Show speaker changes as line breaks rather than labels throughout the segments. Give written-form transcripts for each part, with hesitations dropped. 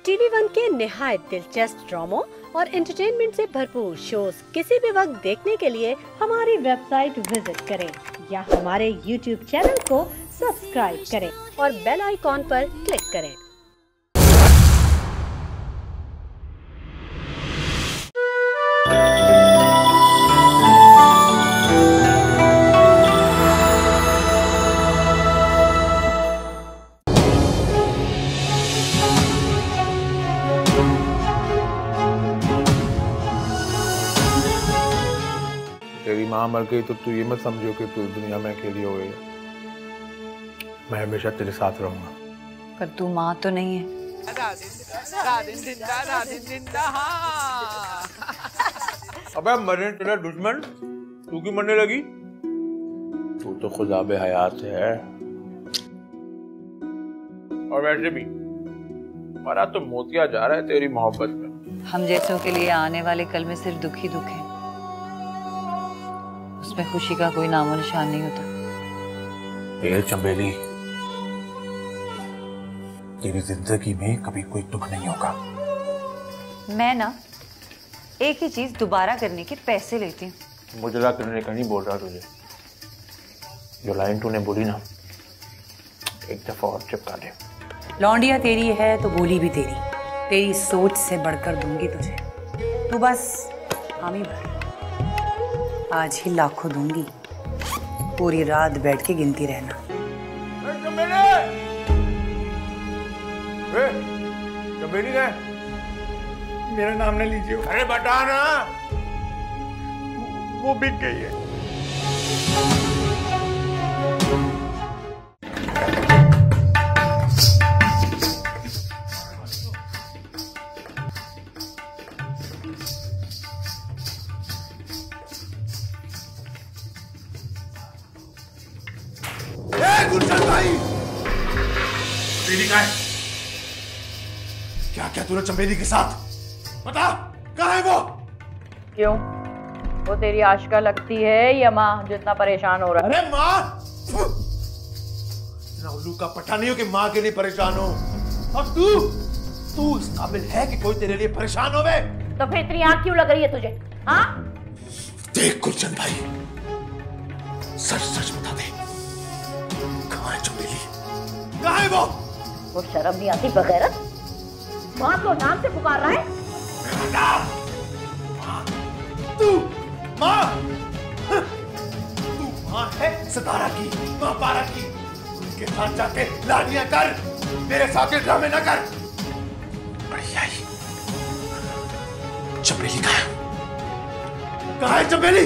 TV1 के निहायत दिलचस्प ड्रामों और एंटरटेनमेंट से भरपूर शोज किसी भी वक्त देखने के लिए हमारी वेबसाइट विजिट करें या हमारे YouTube चैनल को सब्सक्राइब करें और बेल आइकॉन पर क्लिक करें।
तेरी माँ मर गई तो तू ये मत समझो कि तू दुनिया में अकेली हो गई। मैं हमेशा तेरे साथ रहूंगा।
पर तू माँ तो नहीं है।
अबे मरने तेरा दुश्मन, तू क्यों मरने लगी? तू तो खुदा बे हयात है। और वैसे भी हमारा तो मोतिया जा रहा है तेरी मोहब्बत में।
हम जैसों के लिए आने वाले कल में सिर्फ दुख ही दुख है, उसमें खुशी का कोई नामो निशान नहीं होता।
ये चंबेली, तेरी जिंदगी में कभी कोई दुख नहीं होगा।
मैं ना एक ही चीज दोबारा करने के पैसे लेती हूँ।
मुजरा करने का नहीं बोल रहा तुझे। जो लाइन तूने बोली ना, एक दफा और चिपका दे।
लौंडिया तेरी है तो बोली भी तेरी, तेरी सोच से बढ़कर दूंगी तुझे। तू बस हामी भर, आज ही लाखों दूंगी, पूरी रात बैठ के गिनती रहना।
चंबेली है,
मेरा नाम न लीजिए।
अरे बता ना,
वो बिक गई है।
गुलशन भाई, चंबेली कहाँ है? क्या क्या तूने चंबेली के साथ? बता, कहाँ है वो?
क्यों? वो तेरी आशिका लगती है या माँ जितना परेशान हो रहा है?
अरे माँ, इतना उल्लू का पट्टा नहीं हो कि माँ के लिए परेशान हो। और तू इस काबिल है कि कोई तेरे लिए परेशान हो बे?
तो फिर इतनी आँख क्यों लग रही है तुझे? हाँ?
देख गुलशन भाई, सच सच बता दे, कहाँ है चंबेली? कहाँ है वो?
वो शर्म नहीं आती बगैरत? माँ को नाम से पुकार रहा है?
तू माँ है सितारा की, माँ पारा की। उनके साथ जाके लाड़ियां कर, मेरे साथ ये ड्रामे न कर। बढ़िया ही। चंबेली कहाँ है? कहाँ है चंबेली?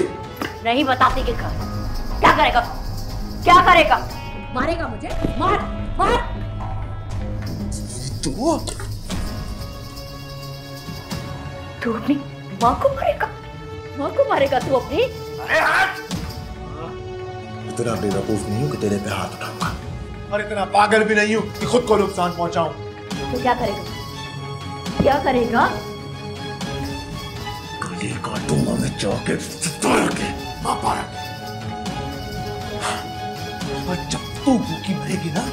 नहीं बताती कि क्या करेगा? क्या करेगा? मारेगा मुझे? मार मार। तू अपनी माँ को मारेगा? माँ को मारेगा तू अपनी?
अरे हाथ! इतना बेवकूफ नहीं हूँ कि तेरे पे हाथ उठाऊंगा, और इतना पागल भी नहीं हूँ कि खुद को नुकसान पहुंचाऊं।
तो क्या करेगा? क्या करेगा?
गली काटूंगा मैं जाके सितारा के, माँ पारा के। और जब तू भूखी मरेगी ना,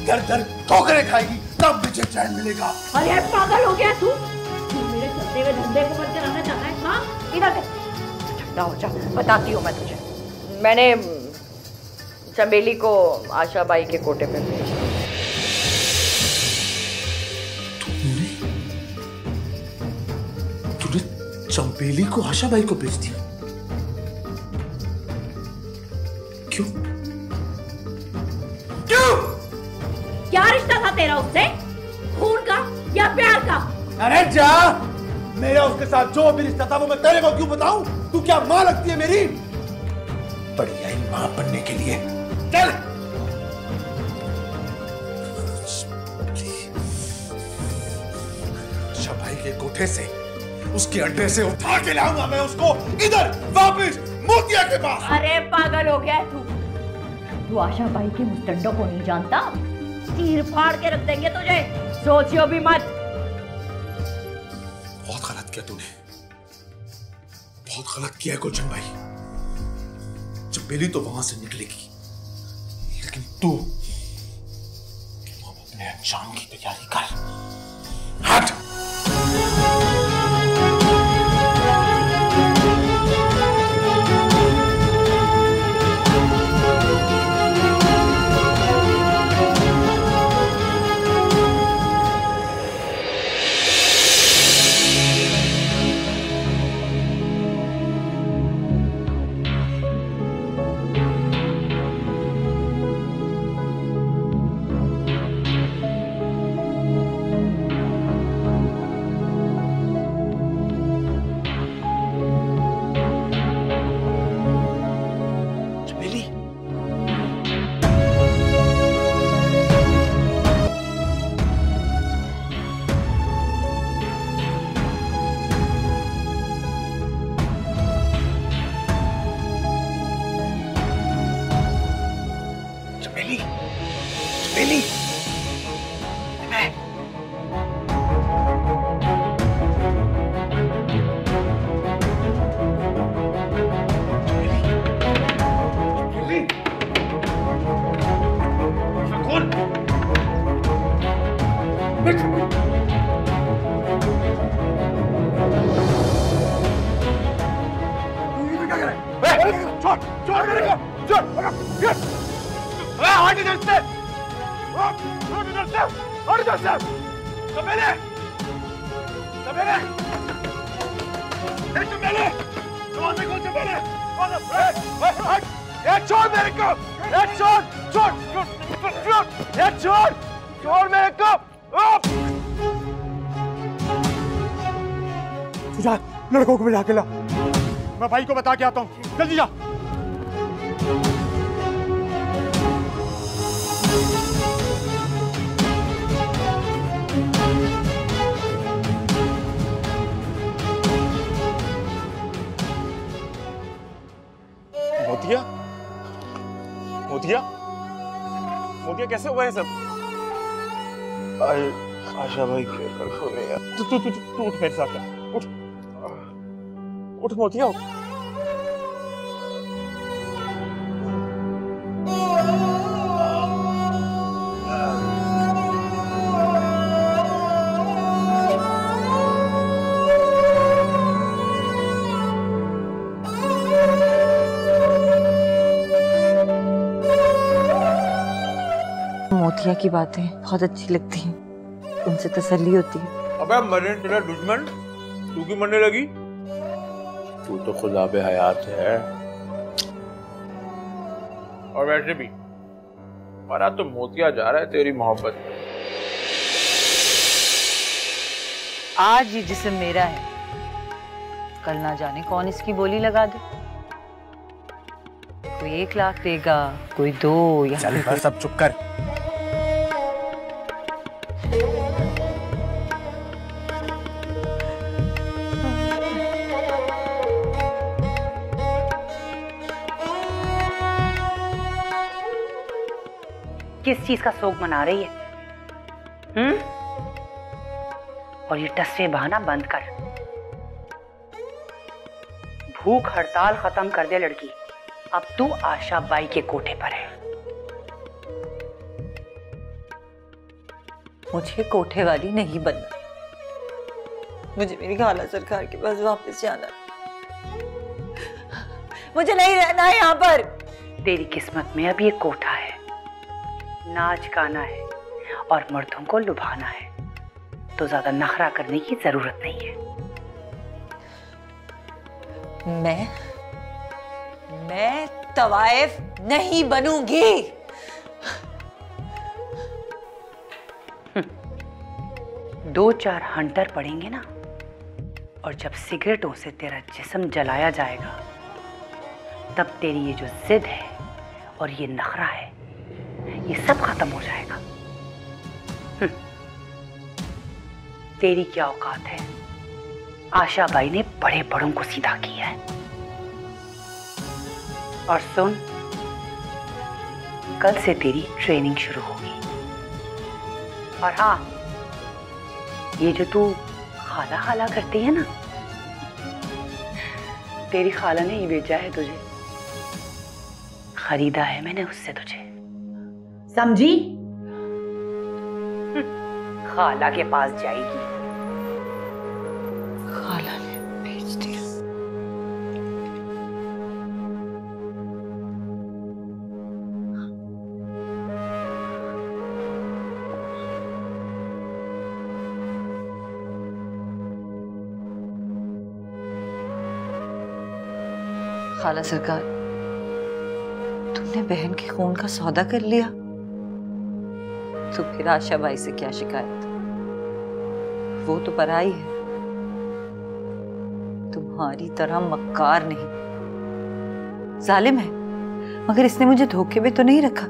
दर दर ठोकरें खाएगी, तब मुझे चैन मिलेगा।
अरे पागल हो गया तू? मेरे चलते हुए धंधे को बंद कराना चाहता है? हाँ? इधर ठंडा हो जा, बताती हूँ मैं तुझे। मैंने चंबेली को आशा बाई के कोटे पे भेजा।
तूने चंबेली को आशा बाई को बेच दिया? क्यों? क्यों?
क्या रिश्ता था तेरा उससे? खून का या प्यार का?
अरे जा, मेरा उसके साथ जो भी रिश्ता था वो मैं तेरे को क्यों बताऊं? तू क्या मां लगती है मेरी? बढ़िया ही मां बनने के लिए। चल। शबाई के कोठे से, उसके अड्डे से उठा के लाऊंगा मैं उसको इधर वापस मोतिया के पास।
अरे पागल हो गया तू? तू आशा बाई के मुस्तंडों को नहीं जानता? चीर फाड़ के रख देंगे तुझे, सोचियो भी मत।
बहुत गलत किया तूने, बहुत गलत किया गुलशन भाई। चंबेली तो वहां से निकलेगी, लेकिन तू अपने अंजाम की तैयारी कर। हट। छोड़ छोड़ मेरे को, छोड़, हट इधर से, हट इधर से, हट इधर से, चमेली, चमेली, चमेली, दरवाजे खोल चमेली, हट, ये छोड़ मेरे को, ये छोड़, छोड़, छोड़, ये छोड़, छोड़ मेरे को, जा, लड़कों को बुला के ला, मैं भाई को बता के आता हूँ, जल्दी जा।
मोतिया, मोतिया, मोतिया कैसे हुआ है सब? आशा भाई के लड़कों ने यार। तू उठ मेरे साथ, उठ, उठ मोतिया, उठ।
मोतिया की बातें बहुत अच्छी लगती हैं, उनसे तसल्ली होती है।
अबे मरने तेरा दुश्मन तू क्यों मरने लगी? तू तो खुदा बे हयात है। और वैसे भी मरा तो मोतिया जा रहा है तेरी मोहब्बत में।
आज ये जिस्म मेरा है, कल ना जाने कौन इसकी बोली लगा दे। कोई 1 लाख देगा, कोई 2 या
चल बस सब चुप कर।
किस चीज का शोक मना रही है? और ये टस्से बहाना बंद कर। भूख हड़ताल खत्म कर दे लड़की। अब तू आशा बाई के कोठे पर है।
मुझे कोठे वाली नहीं बनना, मुझे मेरी खाला सरकार के पास वापस जाना, मुझे नहीं रहना है यहाँ पर।
तेरी किस्मत में अब ये कोठा है, नाच गाना है और मर्दों को लुभाना है, तो ज्यादा नखरा करने की जरूरत नहीं है।
मैं तवाइफ नहीं बनूंगी।
2-4 हंटर पड़ेंगे ना, और जब सिगरेटों से तेरा जिस्म जलाया जाएगा, तब तेरी ये जो जिद है और ये नखरा है, ये सब खत्म हो जाएगा। तेरी क्या औकात है? आशा बाई ने बड़े बड़ों को सीधा किया है। और सुन, कल से तेरी ट्रेनिंग शुरू होगी। और हाँ, ये जो तू खाला खाला करती है ना, तेरी खाला ने ही भेजा है तुझे, खरीदा है मैंने उससे तुझे, समझी? खाला के पास जाएगी।
खाला ने भेज दिया। खाला सरकार, तुमने बहन के खून का सौदा कर लिया, तो फिर आशा बाई से क्या शिकायत? वो तो पराई है, तुम्हारी तरह मक्कार नहीं, जालिम है, मगर इसने मुझे धोखे में तो नहीं रखा।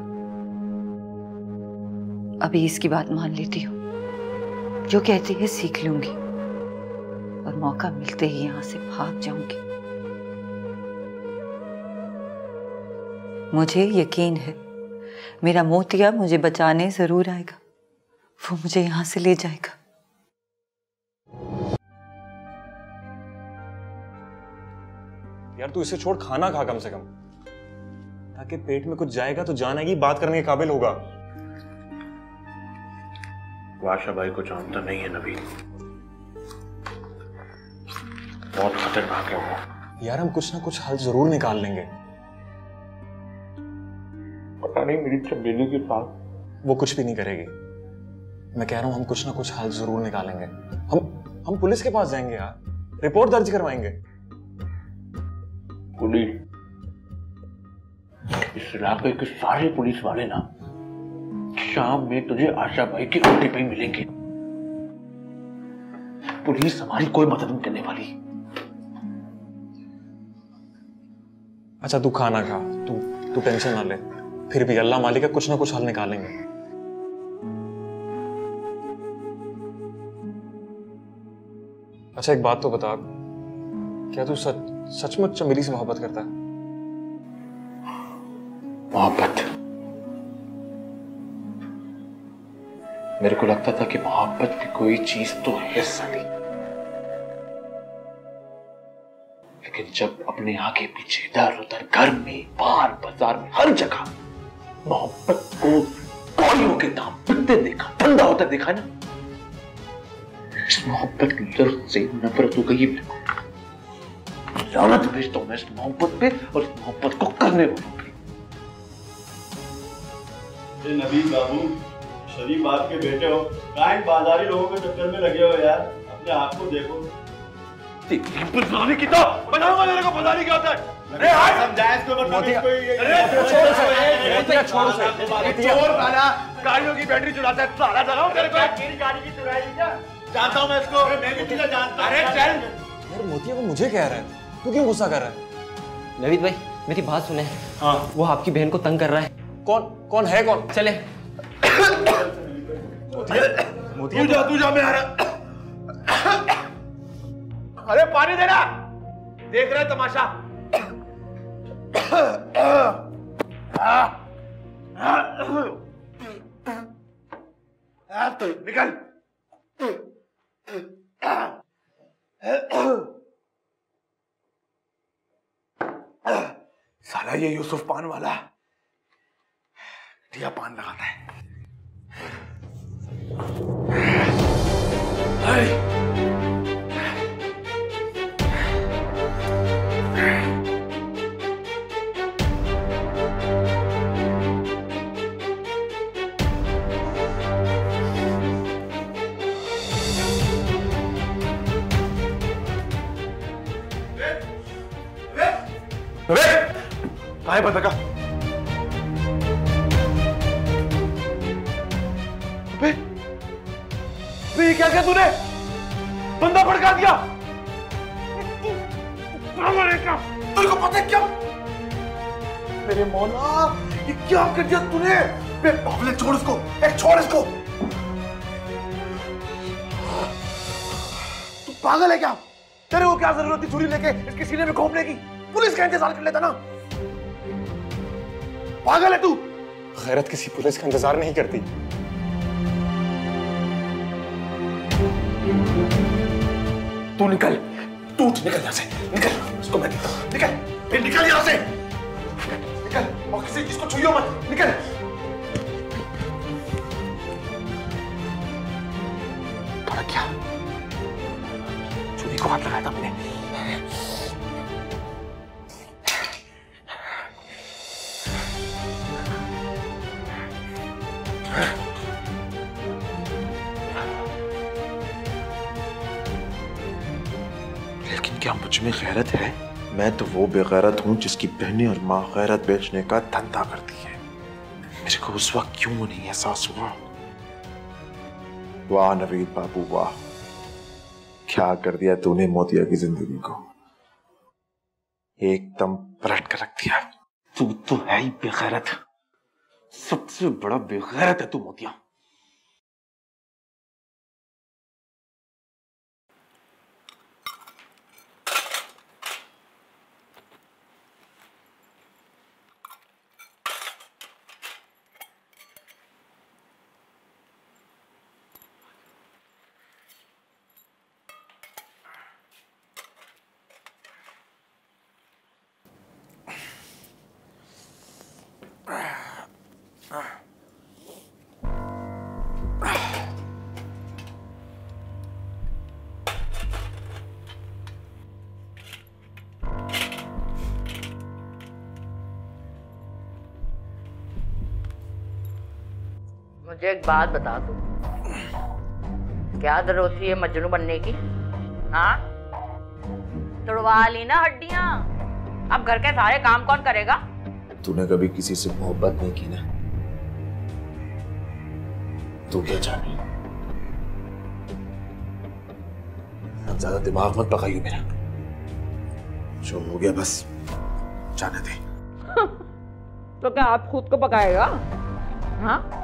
अभी इसकी बात मान लेती हूँ, जो कहती है सीख लूंगी, और मौका मिलते ही यहां से भाग जाऊंगी। मुझे यकीन है मेरा मोतिया मुझे बचाने जरूर आएगा, वो मुझे यहां से ले जाएगा।
यार तू इसे छोड़, खाना खा कम से कम, ताकि पेट में कुछ जाएगा तो जान आएगी, बात करने के काबिल होगा।
वो आशा भाई को जानता नहीं है नवीन, बहुत खतरनाक है वो।
यार हम कुछ ना कुछ हल जरूर निकाल लेंगे।
पता नहीं मेरी चमेली के साथ
वो कुछ भी नहीं करेगी। मैं कह रहा हूँ हम कुछ ना कुछ हल जरूर निकालेंगे। हम पुलिस के पास जाएंगे यार, रिपोर्ट दर्ज करवाएंगे।
पुलिस? इस इलाके के सारे पुलिस वाले ना शाम में तुझे आशा भाई की रोटी पे मिलेंगे। पुलिस हमारी कोई मदद नहीं करने वाली।
अच्छा तू खाना खा, तू टेंशन ना ले, फिर भी अल्लाह मालिक है कुछ ना कुछ हल निकालेंगे। अच्छा एक बात तो बता, क्या तू सचमुच चमेली से मोहब्बत करता है?
मोहब्बत? मेरे को लगता था कि मोहब्बत भी कोई चीज तो है साली, लेकिन जब अपने आगे पीछे इधर उधर घर में बाहर बाजार में हर जगह मोहब्बत को कौड़ियों के दाम बिकते देखा, धंधा होता देखा ना, इस मोहब्बत की लफ्ज से नफरत हो गई। लानत भेजता हूं मैं इस मोहब्बत पे और इस मोहब्बत को करने वालों पे।
नबील बाबू, शरीफ बाप के बेटे हो, काहे बाजारी लोगों के चक्कर में लगे हो यार, अपने आप को देखो।
बाजारी की तो बताऊंगा मेरे को बाजारी क्या होता है। अरे हाय
समझाए इसको, मतलब इसको
चोर साला गाड़ियों की बैटरी चुराता है, साला जगाओ तेरे को।
मेरी गाड़ी की चुराई क्या? जानता हूं मैं इसको, मैं भी तुझे जानता हूं। अरे चल
यार मोतिया वो मुझे कह रहा है, तू क्यों गुस्सा कर रहा है?
नवीद भाई मेरी बात सुने।
हाँ
वो आपकी बहन को तंग कर रहा है।
कौन है कौन?
चले।
तू जा मैं आ रहा। अरे पानी देना, देख रहे तमाशा। निकल। साला ये यूसुफ पान वाला घटिया पान लगाता है।
कहाँ है पता?
ये क्या किया तूने? बंदा भड़का दिया। तेरे को पता है क्या? मेरे मौला, ये क्या कर दिया तूने? पागल, छोड़ इसको, छोड़ इसको। तू पागल है क्या? तेरे को क्या जरूरत थी छुरी लेके इसके सीने में घोंपने की? पुलिस का इंतजार कर लेता ना। पागल है तू।
गैरत किसी पुलिस का इंतजार नहीं करती।
तू निकल, तू निकल यहाँ से, निकल। इसको मैं देता हूँ, निकल, फिर निकल यहाँ से, निकल और किसी चीज को छुइयो मत, निकल। थोड़ा क्या? छुरी को हाथ लगाया था मैंने। लेकिन क्या मुझ में गैरत है? मैं तो वो बेगैरत हूं जिसकी बहनें और माँ गैरत बेचने का धंधा करती है। मेरे को उस वक्त क्यों नहीं एहसास हुआ? वाह नवीद बाबू वाह, क्या कर दिया तूने मोतिया की जिंदगी को, एकदम पलट कर रख दिया। तू तो है ही बेगैरत, सबसे बड़ा बेगैरत है तू मोतिया।
मुझे एक बात बता तू, क्या जरूरत थी ये मजनू बनने की? हाँ, तुड़वा ली ना हड्डियां, अब घर के सारे काम कौन करेगा?
तूने कभी किसी से मोहब्बत नहीं की ना, तू क्या जाने। अब ज्यादा दिमाग मत पकाइए मेरा, जो हो गया बस जाने दे।
तो क्या आप खुद को पकाएगा? हाँ,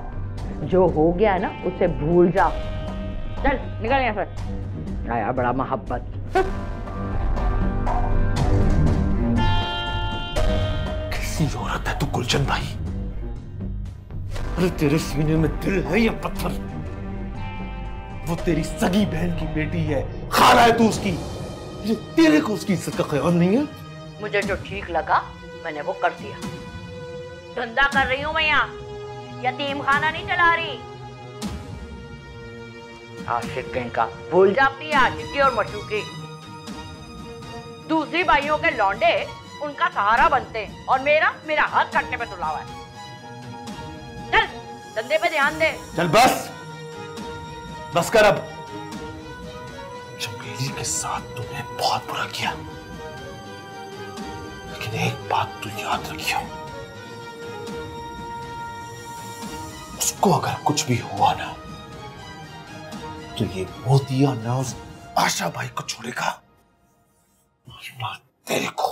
जो हो गया है ना उसे भूल जा। चल निकल यहाँ से। आया बड़ा मोहब्बत।
कैसी औरत है तू गुलशन भाई? अरे तेरे सीने में दिल है या पत्थर? वो तेरी सगी बहन की बेटी है, खाला है तू उसकी। तेरे को उसकी इज्जत का ख्याल नहीं है?
मुझे जो ठीक लगा मैंने वो कर दिया। धंधा कर रही हूँ मैं यहाँ, यतीम खाना नहीं चला रही। आशिक कहीं का, भूल जा अपनी आशिकी और मशूकी। दूसरी भाइयों के लौंडे उनका सहारा बनते हैं और मेरा हाथ काटने पे तुला हुआ है। चल धंधे पे ध्यान दे।
चल बस कर अब। चमेली के साथ तूने बहुत बुरा किया, लेकिन एक बात तू याद रखियो, उसको अगर कुछ भी हुआ ना तो ये मोतिया ना उस आशा भाई को छोड़ेगा ना तेरे को।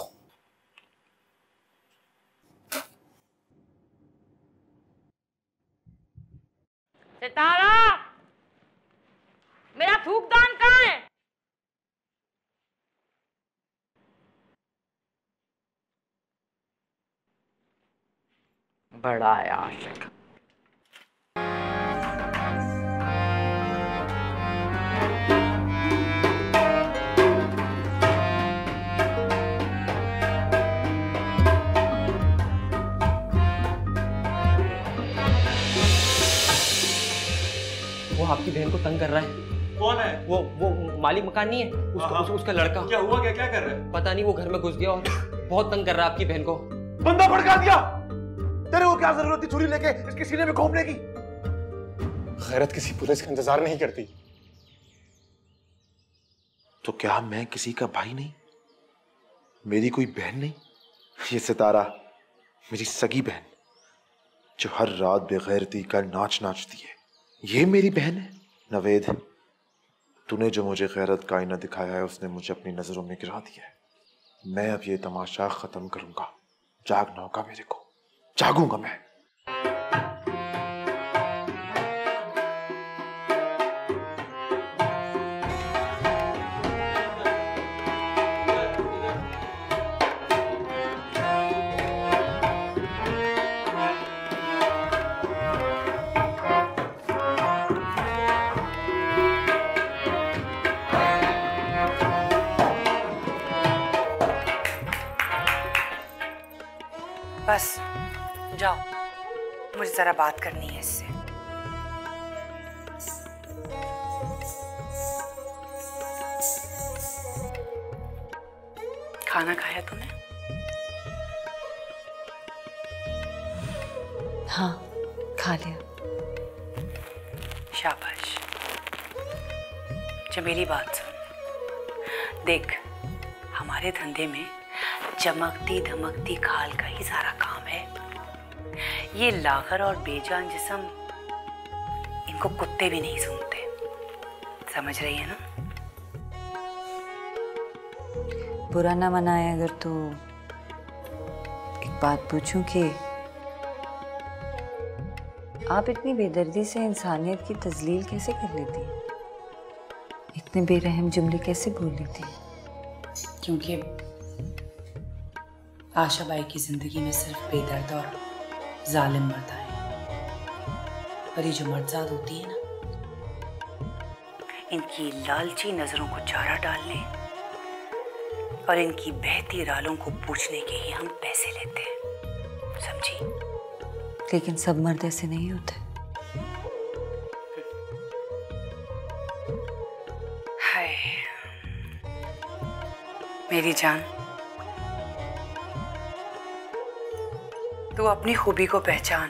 सितारा, मेरा थूकदान कहाँ है? बड़ा है आशिक।
वो आपकी बहन को तंग कर रहा है।
कौन है?
वो मालिक मकान नहीं है, उसका लड़का।
क्या हुआ? क्या कर रहा है?
पता नहीं, वो घर में घुस गया और बहुत तंग कर रहा है आपकी बहन को।
बंदा भड़का दिया। तेरे को क्या जरूरत थी छुरी लेके इसके सीने में घोंपने की?
गैरत किसी पुलिस का इंतजार नहीं करती।
तो क्या मैं किसी का भाई नहीं? मेरी कोई बहन नहीं? ये सितारा मेरी सगी बहन जो हर रात बेगैरती का नाच नाचती है, ये मेरी बहन है। नवेद, तूने जो मुझे गैरत का आईना दिखाया है उसने मुझे अपनी नजरों में गिरा दिया है। मैं अब ये तमाशा खत्म करूंगा। जागना होगा मेरे को, जागूंगा मैं।
बस जाओ, मुझे जरा बात करनी है इससे। खाना खाया तूने?
हाँ, खा लिया।
शाबाश। जो मेरी बात सुन, देख हमारे धंधे में चमकती धमकती खाल का ही सारा काम है। ये लागर और बेजान जिस्म, इनको कुत्ते भी नहीं सूंघते। समझ रही है ना?
बुरा ना मनाए अगर तो एक बात पूछूं कि आप इतनी बेदर्दी से इंसानियत की तजलील कैसे कर लेती हैं? इतने बेरहम जुमले कैसे बोल लेती हैं?
क्योंकि आशा बाई की जिंदगी में सिर्फ बेदर्द और जालिम मर्द आए, और ये जो मर्दाद होती है ना, इनकी लालची नजरों को चारा डालने और इनकी बहती रालों को पूछने के ही हम पैसे लेते हैं, समझी?
लेकिन सब मर्द ऐसे नहीं होते।
हाय मेरी जान, तू अपनी खूबी को पहचान।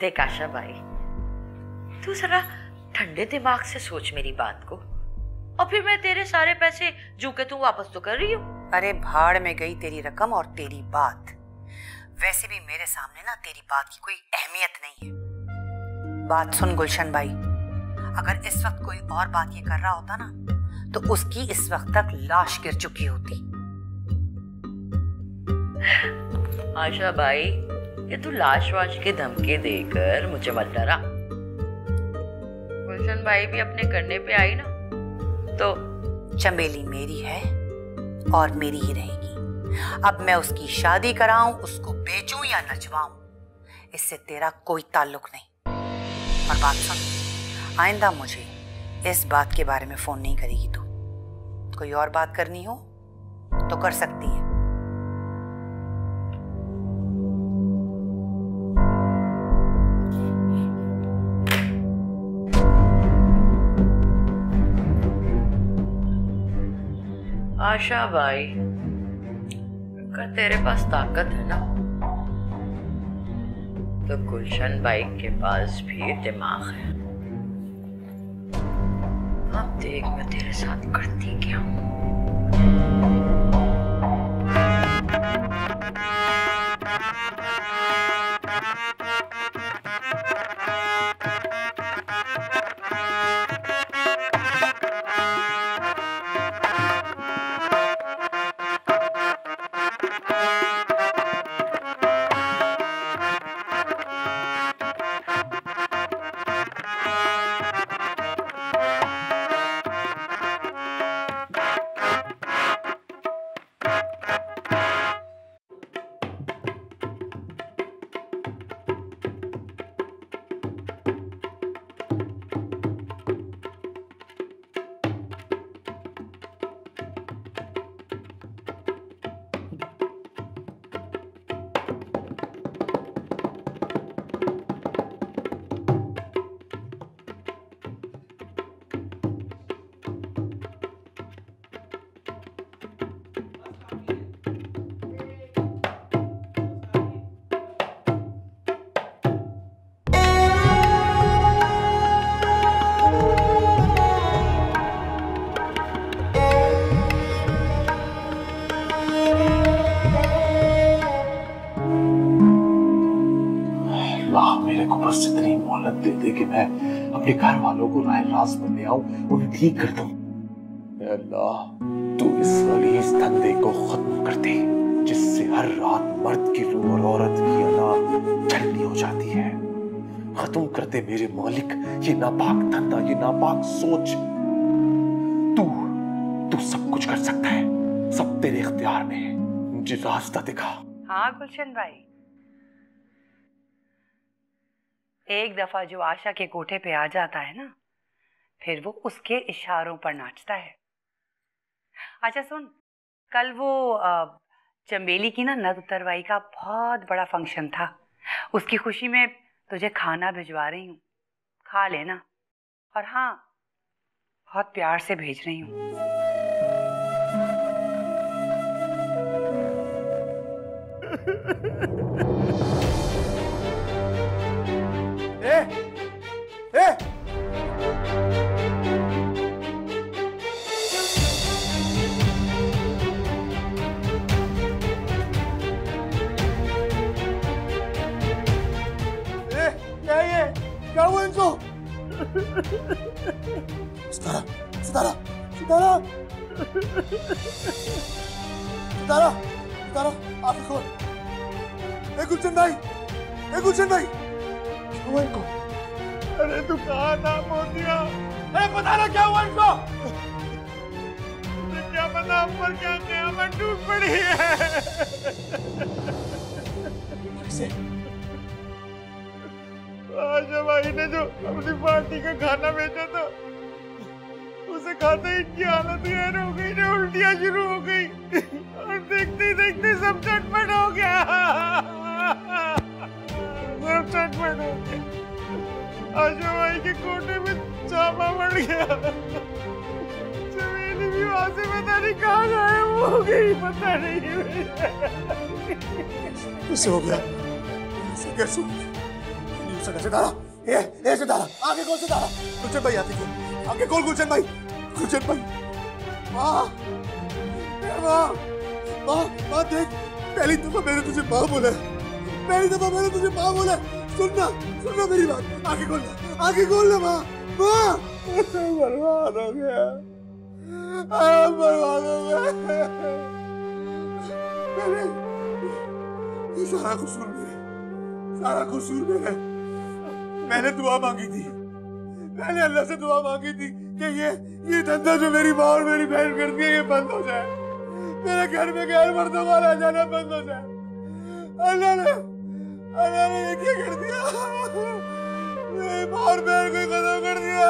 देख आशा भाई, तू जरा ठंडे दिमाग से सोच मेरी बात को, और फिर मैं तेरे सारे पैसे जू के तू वापस तो कर रही हूँ।
अरे भाड़ में गई तेरी रकम और तेरी बात। वैसे भी मेरे सामने ना तेरी बात की कोई अहमियत नहीं है। बात सुन गुलशन भाई, अगर इस वक्त कोई और बात ये कर रहा होता ना तो उसकी इस वक्त तक लाश गिर चुकी होती।
आशा भाई, ये तू लाश वाश के धमके देकर मुझे मत डरा। गुलशन भाई भी अपने करने पे आई ना, तो
चमेली मेरी है और मेरी ही रहेगी। अब मैं उसकी शादी कराऊं, उसको बेचूं या नचवाऊं, इससे तेरा कोई ताल्लुक नहीं। और बात सुन, आइंदा मुझे इस बात के बारे में फोन नहीं करेगी तू। कोई और बात करनी हो तो कर सकती है।
आशा भाई, अगर तेरे पास ताकत है ना, तो गुलशन भाई के पास भी दिमाग है। अब देख मैं तेरे साथ करती क्या हूँ।
बस इतनी मोहलत दे दे कि मैं अपने घर वालों को राय रास पर ले आऊं, उन्हें ठीक कर दूं। अल्लाह, तू इस गलीज धंधे को खत्म कर दे जिससे हर रात मर्द की रूह और औरत की अना छलनी हो जाती है। खत्म कर दे मेरे मालिक ये नापाक धंधा, ये नापाक सोच। तू सब कुछ कर सकता है, सब तेरे इख्तियार में है। मुझे रास्ता दिखा।
हाँ गुलशन भाई, एक दफा जो आशा के कोठे पे आ जाता है ना, फिर वो उसके इशारों पर नाचता है। अच्छा सुन, कल वो चमेली की ना नद उतरवाई का बहुत बड़ा फंक्शन था। उसकी खुशी में तुझे खाना भिजवा रही हूँ, खा लेना। और हाँ, बहुत प्यार से भेज रही हूँ।
क्या हुआ इनको? सितारा, सितारा, सितारा, सितारा, सितारा, आंखें खोल। गुलशन भाई, गुलशन भाई, क्या हुआ इनको? अरे तू कहाँ था मोतिया? अरे पता ना क्या हुआ इनको? मुझे क्या पता ऊपर क्या क़यामत टूट पड़ी है। कैसे? आशा भाई ने जो अपनी पार्टी का खाना बेचा था, उसे खाते ही इनकी हालत गैर हो गई, ना उल्टियां शुरू हो गई और देखते देखते सब चटपट हो गया, सब चटपट हो गया। आशा भाई के कोटे में चापा पड़ गया, चमेली भी वहां से पता नहीं कहाँ गायब हो गई, पता नहीं कैसे हो गया, कैसे सितारा, ये सितारा, आगे खोल सितारा। गुलशन भाई आगे खोल, आगे खोल गुलशन भाई, गुलशन भाई। माँ, माँ, माँ देख, पहली दफा मैंने तुझे माँ बोला, पहली दफा मैंने तुझे माँ बोला। सुनना मेरी बात, आगे खोल ना माँ, माँ। बर्बाद हो गया, बर्बाद हो गया। सारा कसूर मेरा, मैंने दुआ मांगी थी, मैंने अल्लाह से दुआ मांगी थी कि ये धंधा जो मेरी माँ और मेरी बहन करती है ये बंद हो जाए, मेरे घर में गैर मर्दों वाला जाना बंद हो जाए। अल्लाह ने ये क्या कर दिया, मेरी माँ और बहन को खत्म कर दिया।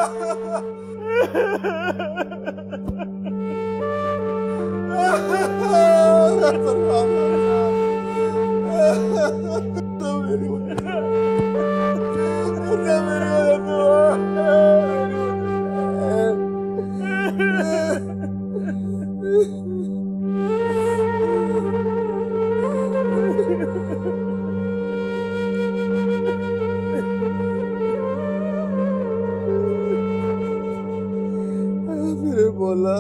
बोला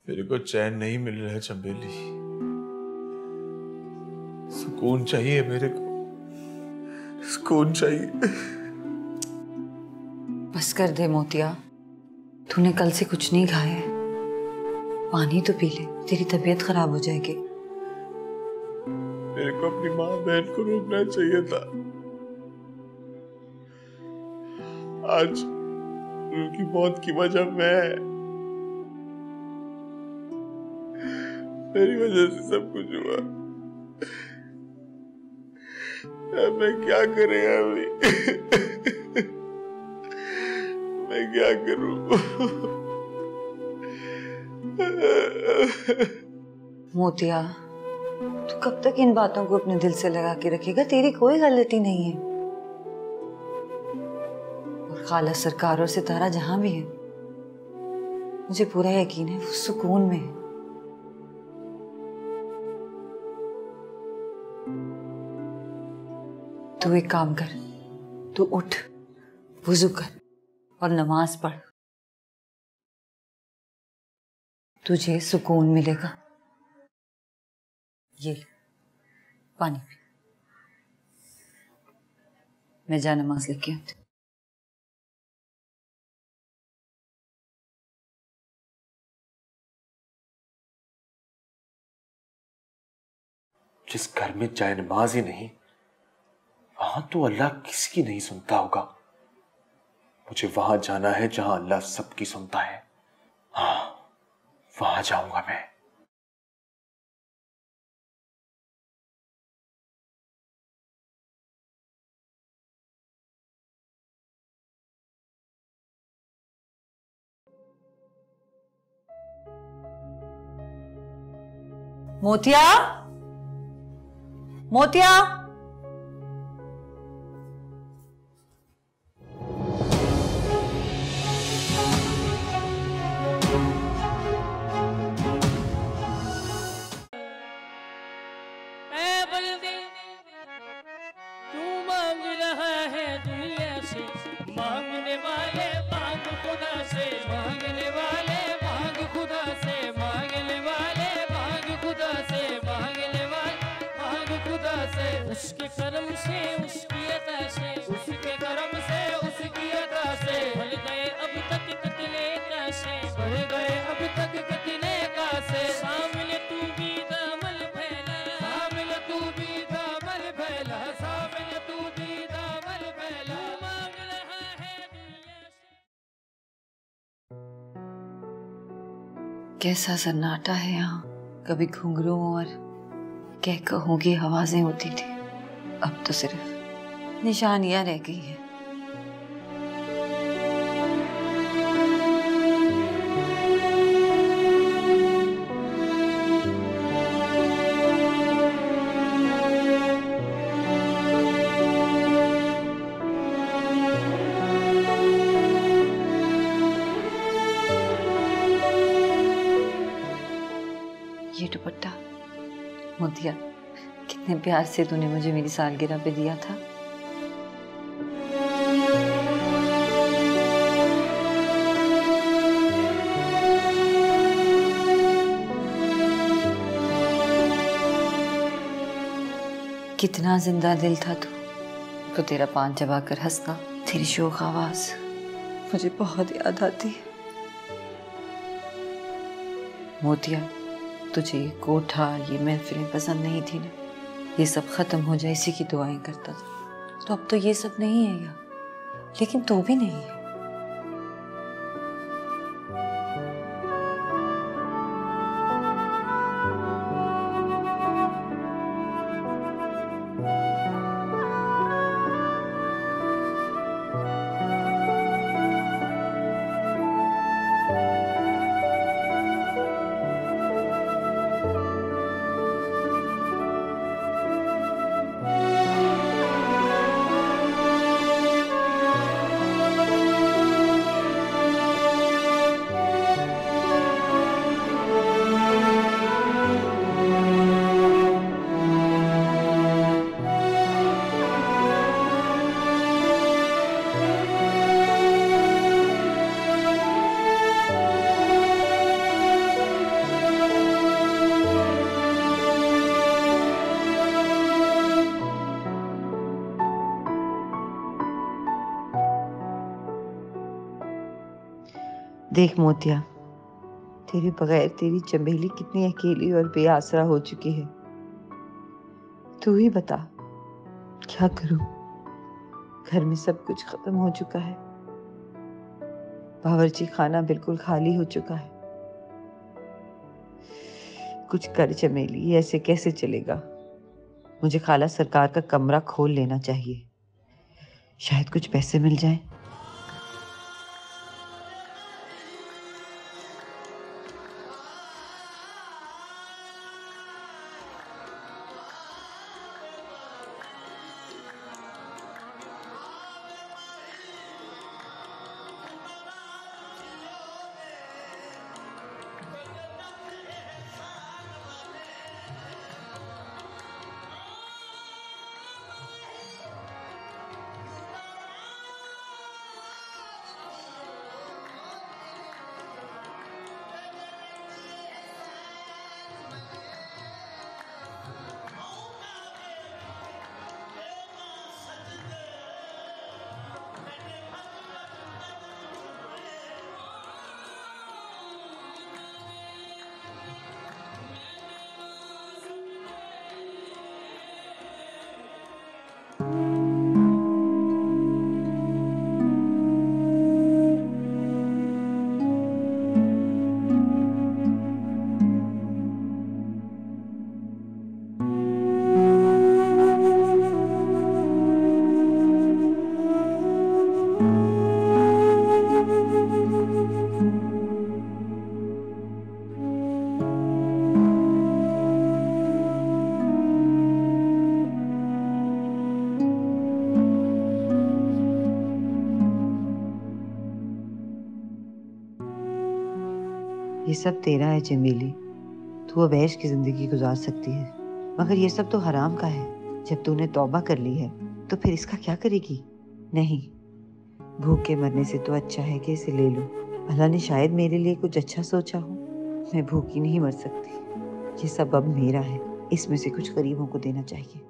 मेरे को चैन नहीं मिल रहा है चंबेली, सुकून चाहिए मेरे को, सुकून चाहिए।
बस कर दे मोतिया, तूने कल से कुछ नहीं खाया है, पानी तो पी ले, तेरी तबीयत खराब हो जाएगी।
मेरे को अपनी माँ बहन को रोकना चाहिए था, आज उनकी मौत की वजह मेरी वजह से सब कुछ हुआ। मैं क्या करें अभी, मैं क्या करूं?
मोतिया, तू कब तक इन बातों को अपने दिल से लगा के रखेगा? तेरी कोई गलती नहीं है। और खाला सरकार और सितारा जहां भी है, मुझे पूरा यकीन है वो सुकून में है। तू एक काम कर, तू उठ, वुजू कर और नमाज पढ़, तुझे सुकून मिलेगा। ये पानी पी, मैं जा नमाज लेके आती।
जिस घर में जाए नमाज ही नहीं, वहां तो अल्लाह किसी की नहीं सुनता होगा। मुझे वहां जाना है जहां अल्लाह सबकी सुनता है। हाँ, वहां जाऊंगा मैं।
मोतिया, मोतिया,
उसके कर्म से उसकी अता से, उसके कर्म से उसकी अता से बढ़ गए अब तक कतले का से, बढ़ गए अब तक कतले का से। शामिल तू भी दामल फैला, शामिल तू भी दामल फैला, शामिल तू भी दामल फैला, मांग रहा है दुनिया से।
कैसा सन्नाटा है यहाँ, कभी घुंघरू और कह कहूँ की आवाजें होती थी, अब तो सिर्फ निशानियां रह गई है। दुपट्टा। मोतिया, कितने प्यार से तूने मुझे मेरी सालगिरह पे दिया था। कितना जिंदा दिल था तू। तो तेरा पान चबाकर हंसना, तेरी शोख आवाज मुझे बहुत याद आती है। मोतिया, तुझे ये कोठा, ये महफिलें पसंद नहीं थी ना? ये सब खत्म हो जाए इसी की दुआएं करता था। तो अब तो ये सब नहीं है यार, लेकिन तू भी नहीं है। देख मोतिया, तेरे बगैर तेरी चमेली कितनी अकेली और बेआसरा हो चुकी है। तू ही बता, क्या करूं? घर में सब कुछ खत्म हो चुका है। बावर्ची खाना बिल्कुल खाली हो चुका है। कुछ कर चमेली, ऐसे कैसे चलेगा? मुझे खाला सरकार का कमरा खोल लेना चाहिए, शायद कुछ पैसे मिल जाएं। ये सब तेरा है चमेली, तू अब ऐश की जिंदगी गुजार सकती है, मगर ये सब तो हराम का है। जब तूने तौबा कर ली है तो फिर इसका क्या करेगी? नहीं, भूख के मरने से तो अच्छा है कि इसे ले लो। अल्लाह ने शायद मेरे लिए कुछ अच्छा सोचा हो। मैं भूखी नहीं मर सकती। ये सब अब मेरा है, इसमें से कुछ गरीबों को देना चाहिए।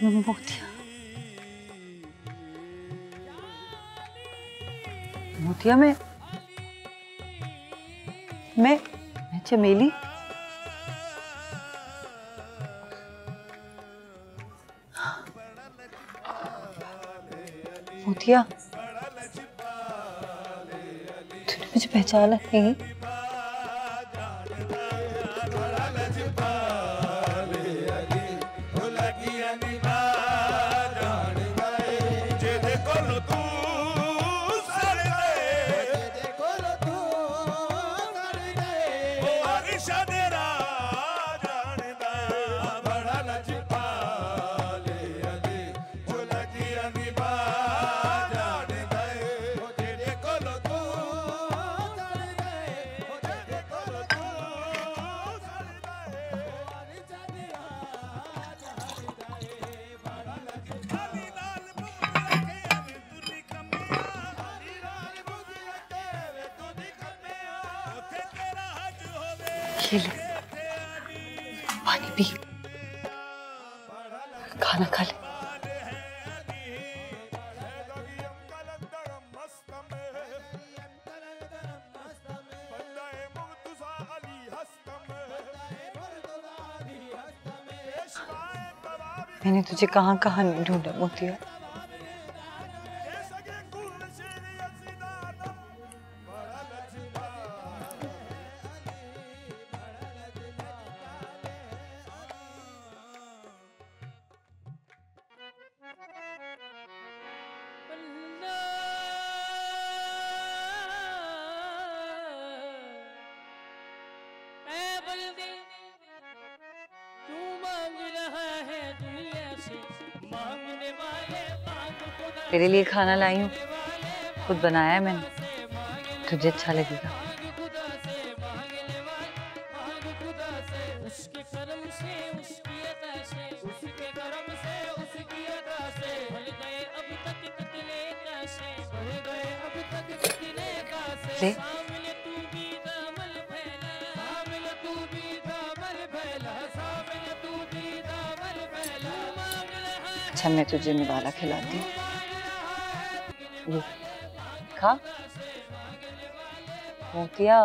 मोतिया, मोतिया मैं चमेली। मोतिया, तूने मुझे पहचाना नहीं? पानी पी, खाना खा ले। मैंने तुझे कहाँ कहाँ नहीं ढूंढा मोतिया। तेरे लिए खाना लाई हूँ, खुद बनाया है मैंने, तुझे अच्छा लगेगा। ले। अच्छा मैं तुझे निवाला खिलाती हूँ, ये खा मोतिया।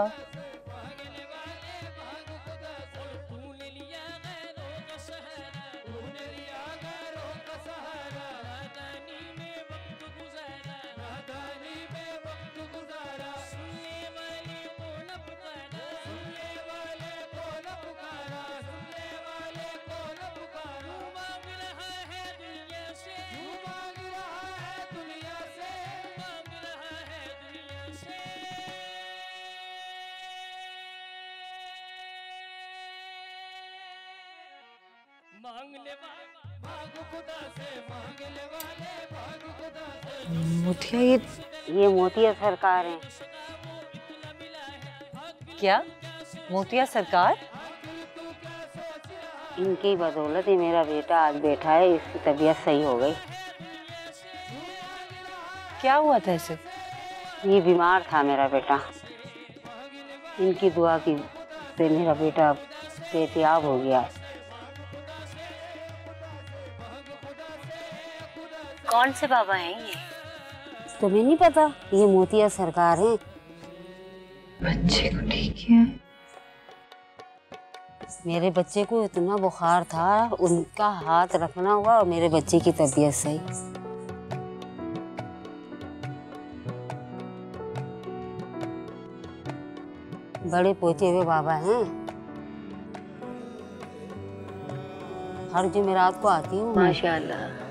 मोतिया ये मोतिया सरकार है। क्या मोतिया सरकार?
इनकी बदौलत ही मेरा बेटा आज बैठा है, इसकी तबीयत सही हो गई।
क्या हुआ था इसे?
ये बीमार था मेरा बेटा, इनकी दुआ की से मेरा बेटा सेहतयाब हो गया।
कौन से बाबा हैं ये?
तुम्हें नहीं पता? ये मोतिया सरकार है।
बच्चे को ठीक है?
मेरे बच्चे को इतना बुखार था, उनका हाथ रखना हुआ और मेरे बच्चे की तबीयत सही। बड़े पोते हुए बाबा हैं। हर जुमेरात को आती हूँ।
माशाल्लाह।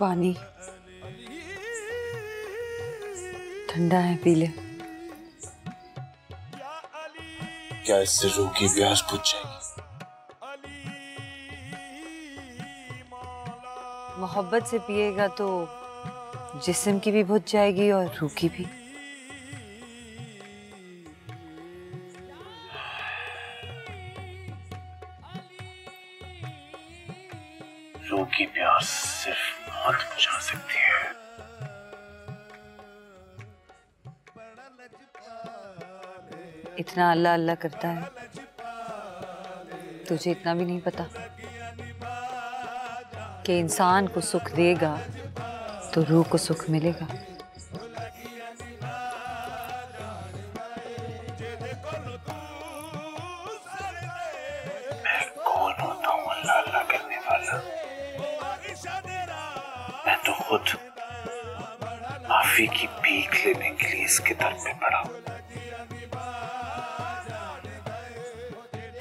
पानी ठंडा है, पी ले।
क्या इससे रूह की प्यास बुझ जाएगी?
मोहब्बत से पिएगा तो जिस्म की भी बुझ जाएगी और रूह की भी।
रूह की प्यास सिर्फ मौत बुझा सकती है।
इतना अल्लाह अल्लाह करता है, तुझे इतना भी नहीं पता कि इंसान को सुख देगा तो रूह को सुख मिलेगा।
मैं कौन होता हूँ अल्लाह अल्लाह करने वाला? मैं तो खुद माफी की भीख लेने के लिए इसके दर पे पड़ा।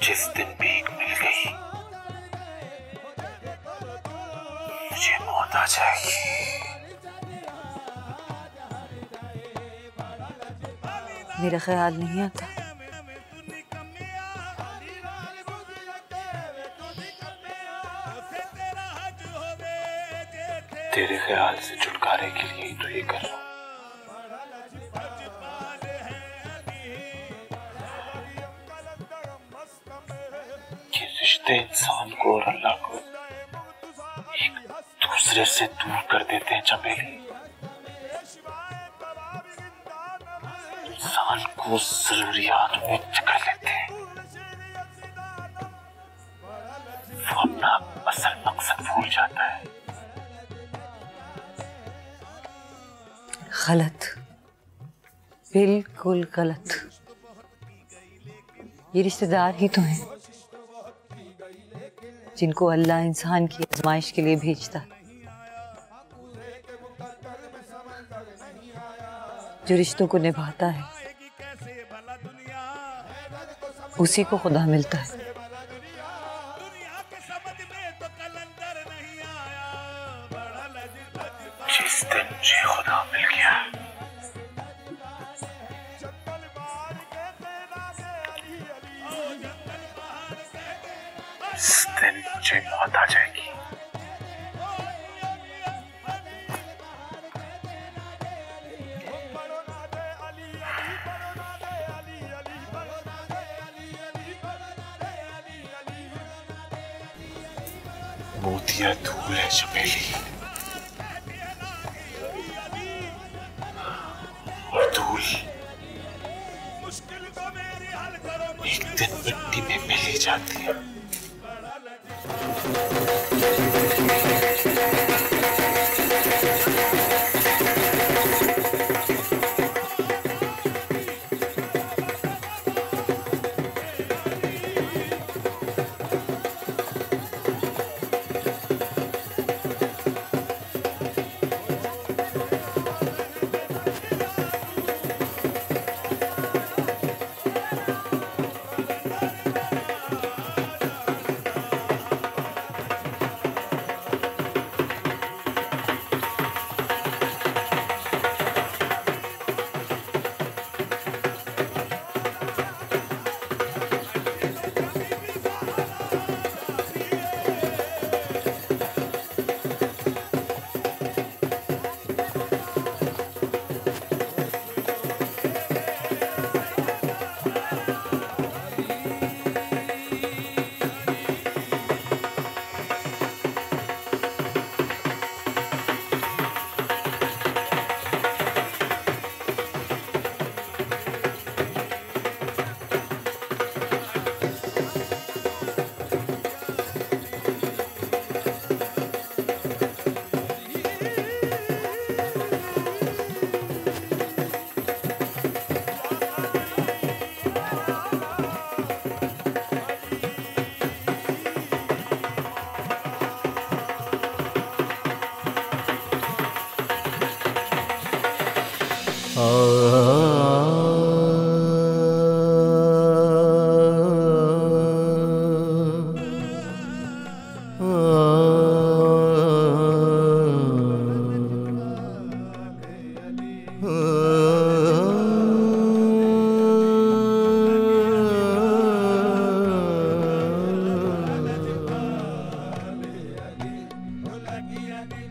जिस दिन भीख मिल गई मुझे मौत आ जाएगी।
मेरा ख्याल नहीं आता।
तेरे ख्याल से छुटकारे के लिए ही तो ये कर रहा हूं। कि रिश्ते इंसान को और अल्लाह को एक दूसरे से दूर कर देते हैं चमेली। इंसान को जरूरियात में जकड़ लेते हैं। वो अपना असल मकसद भूल जाता है।
गलत, बिल्कुल गलत। ये रिश्तेदार ही तो हैं जिनको अल्लाह इंसान की आजमाइश के लिए भेजता है। जो रिश्तों को निभाता है उसी को खुदा मिलता है।
जिस दिन मुझे खुदा मिल गया उस दिन मुझे मौत आ जाएगी। मोतिया धूल है चमेली और धूल एक दिन मिट्टी में मिली जाती है।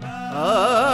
आ